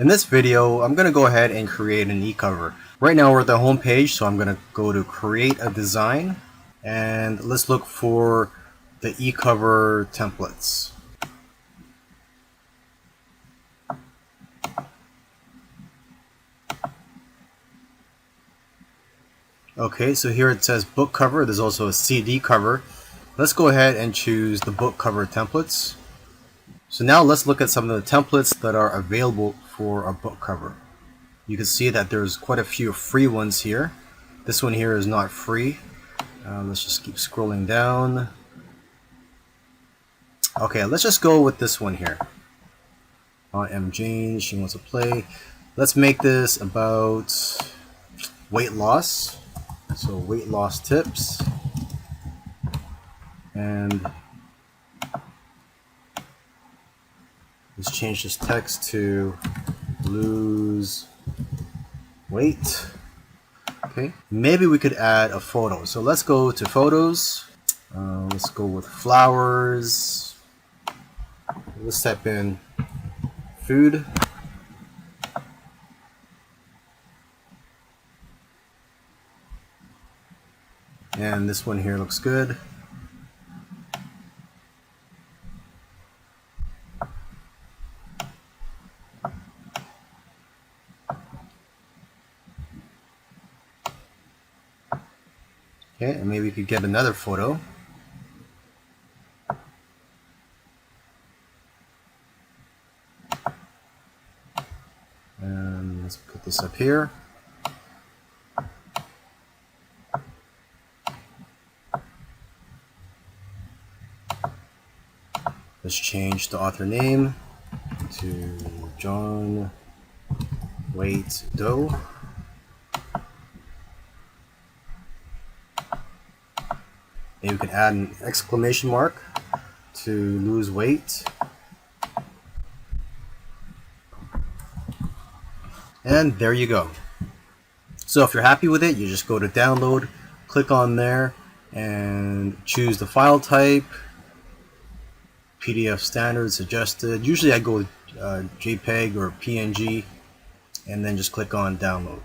In this video, I'm going to go ahead and create an e-cover. Right now we're at the home page, so I'm going to go to create a design, and let's look for the e-cover templates. Okay, so here it says book cover. There's also a CD cover. Let's go ahead and choose the book cover templates. So now let's look at some of the templates that are available for a book cover. You can see that there's quite a few free ones here. This one here is not free. Let's just keep scrolling down. Okay, let's just go with this one here. M. Jane, she wants to play. Let's make this about weight loss. So weight loss tips. And let's change this text to lose weight. Okay, maybe we could add a photo. So let's go to photos. Let's go with flowers. Let's type in food. And this one here looks good. Okay, and maybe we could get another photo. And let's put this up here. Let's change the author name to John Waite Doe. Maybe we can add an exclamation mark to lose weight. And there you go. So if you're happy with it, you just go to download, click on there, and choose the file type. PDF standard suggested. Usually I go with JPEG or PNG, and then just click on download.